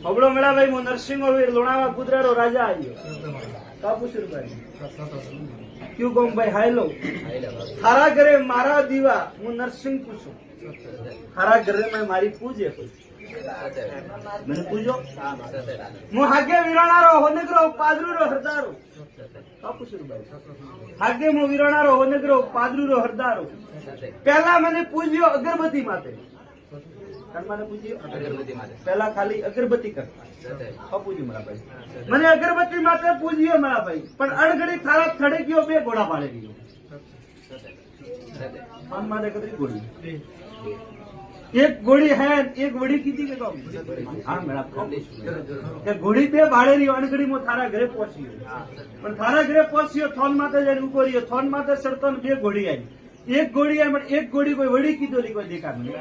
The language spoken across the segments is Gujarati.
હબળો મેળાભાઈ હું નરસિંહો વીર લુણાવા કુદરારો રાજા આવ્યો કાપુસુરભાઈ ક્યુ ગોમ ભાઈ હાયલો થારા ઘરે મારા દીવા હું નરસિંહ પૂછું થારા ઘરે મેં મારી પૂજે કોઈ મને પૂજો હું હાગે વિરાણારો હોનગરો પાદરુરો હરદારો હાગે હું વિરાણારો હોનગરો પાદરુરો હરદારો પહેલા મને પૂજ્યો અગરબત્તી માટે પેલા ખાલી અગરબત્તી કરતા પૂજ્યું મારા ભાઈ મને અગરબત્તી માટે પૂજ્યો મારા ભાઈ પણ અણઘડી થારા થડે ગયો બે ઘોડા પાડે ગયો માથે કદી ગોળી એક ગોળી હે એક વડી કીધી કે હા મેળા કે ઘોડી બે ભાડે રહ્યો અણઘડી માં થારા ઘરે પહોંચ્યો પણ થારા ઘરે પહોંચ્યો થોન માથે જઈને ઉભો રહ્યો થોન માથે સરતો બે ઘોડી આવી એક ઘોડી આવી પણ એક ઘોડી કોઈ વડી કીધો કોઈ દેખાડ નહીં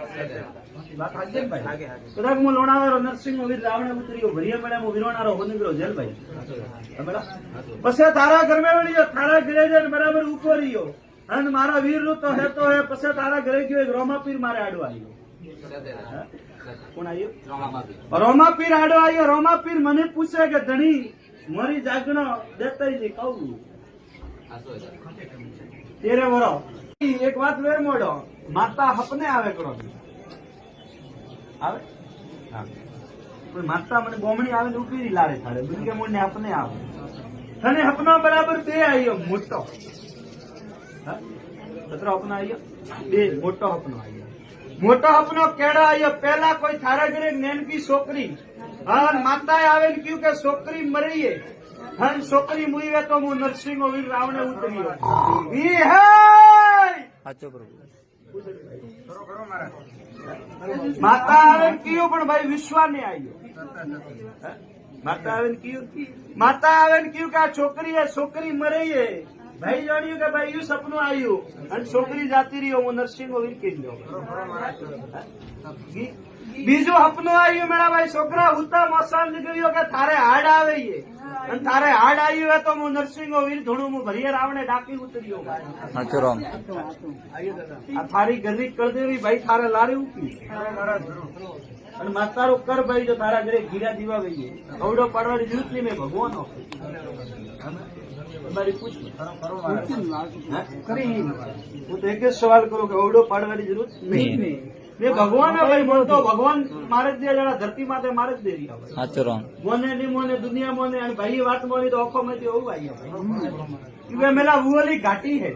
કદાચ હું લોણાવાળો નરસિંહ વીર રાવણ ઉતર્યો ભરિયા મેળા હું વિરોણારો હોનગરો જેલભાઈ પછી તારા ઘરે વળ્યો તારા ઘરે જઈને બરાબર ઉભો રહ્યો અને મારા વીર નું તો હે પછી તારા ઘરે ગયો રોમાપીર મારે આડો આવ્યો કોણ આવ્યો રોમાપીર આડો આવ્યો રોમાપીર મને પૂછે કે ધણી મારી જાગણો દેતાઈ કહું તેરે વરો એક વાત વેર મોડો માતા હપને આવે કરો આવે માતા મને બોમણી આવે ને ઉભી લારે થાળે બિલકે મોડને હપને આવે અને હપનો બરાબર બે આવ્યો મોટો સતરો હપનો આવ્યો બે મોટો હપનો આવ્યો મોટો હપનો કેળો આવ્યો પેલા કોઈ થારા ઘરે નેનકી છોકરી હા માતાએ આવે ને કહ્યું કે છોકરી મરીએ હા છોકરી મુઈએ તો હું નરસિંહો વીર રાવણે ઉતર્યો ઈ હે સાચો પ્રભુ માતા આવે કયું પણ ભાઈ વિશ્વાને આવ્યો માતા આવે ને કયું કે આ છોકરી મરી ભાઈ જાણ્યું કે ભાઈ એવું સપનું આવ્યું અને છોકરી જાતી રહ્યો હું નરસિંહો વીર કહી દઉં બીજું સપનું આવ્યું મેળા ભાઈ છોકરા ઉતા મોસાન નીકળ્યો કે તારે હાડ આવે અને તારે હાડ આવ્યું હોય તો હું નરસિંહો વીર ધોણું હું ભરિયા રાવણે ડાકી ઉતર્યો આ થારી ગરી કર દેવી ભાઈ તારે લારી ઉકી અને માતારો કર ભાઈ જો તારા ઘરે ગીરા દીવા વહીએ અવડો પાડવાની જરૂર નહીં મેં ભગવાન તમારી પૂછ હું તો એક જ સવાલ કરું કે અવડો પાડવાની જરૂર નહીં મેં ભગવાન ભાઈ બોલતો ભગવાન મારે જ દે જરા ધરતી માથે મારે જ દે મોને ની મોને દુનિયા મોને અને ભાઈ વાત મોની તો ઓખો માંથી એવું આવી મેલા ઉલી ઘાટી હે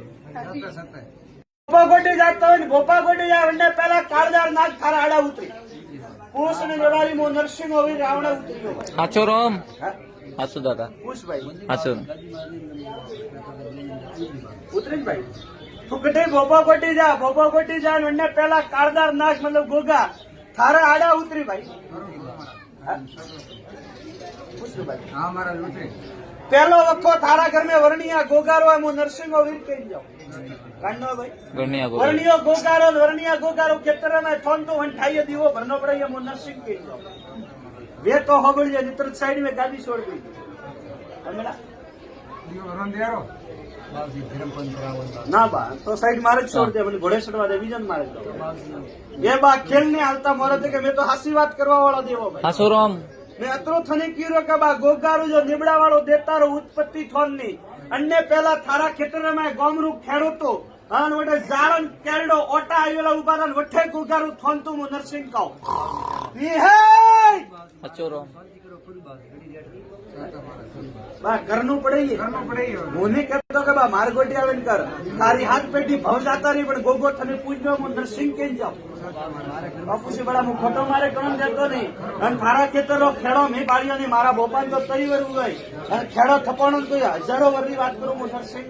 બોપા ગોટી જાતો હોય ને બોપા ગોટી જાય પેલા કાળદાર નાગ થારા આડા ઉતરી પૂછ ને જવારી મો નરસિંહો વીર રાવણ ઉતર્યો સાચો રામ સાચો દાદા પૂછ ભાઈ સાચો ઉતરી ભાઈ ફુકટે બોપા ગોટી જા ને પેલા કાળદાર નાગ મતલબ ગોગા થારા આડા ઉતરી ભાઈ પેલો વખો થારા ઘર में વર્ણિયા ગોગારો હું નરસિંહો વીર કહી જાઉં વર્ણિયો ગોગારો ખેતર में फोन तो वंठाइए दीवो भरनो पड़े હું નરસિંહ કહી જાઉં वे तो होबड़ी नितर साइड में गाड़ी छोड़ दी ના બા તો સાઈડ મારે જ છોડ દે મને ઘોડે ચડવા દે બીજા મારે એ બા ખેલ ને હાલતા મોરે કે મેં તો હાસી વાત કરવા વાળો દેવો ભાઈ હાસો રામ મેં અતરો થને કીરો કે બા ગોગારું જો નીબડા વાળો દેતારો ઉત્પત્તિ થોન ની અન્ય પેલા થારા ખેતરમાં ગોમરૂ ખેડૂતો અને વડે જાળન કેરડો ઓટા આવેલા ઉભા ને વઠે ગોગારું થોન તો હું નરસિંહ કહું ઈ હે હાચો રામ ઘરનું પડે હું નહીં કહેતો કે બા માર ગોટી આવે ને કર તારી હાથ પેટી ભવ જાતા રહી પણ ગોગો તને પૂછજો હું નરસિંહ કઈ જાઉં બાપુસી બડા હું ખોટો મારે ગણ દેતો નહીં અને તારા ખેતરો ખેડો મેં પાડ્યો નહીં મારા બોપાન તો તરી વરવું ગઈ અને ખેડો થપાણો તો હજારો વર્ષની વાત કરું હું નરસિંહ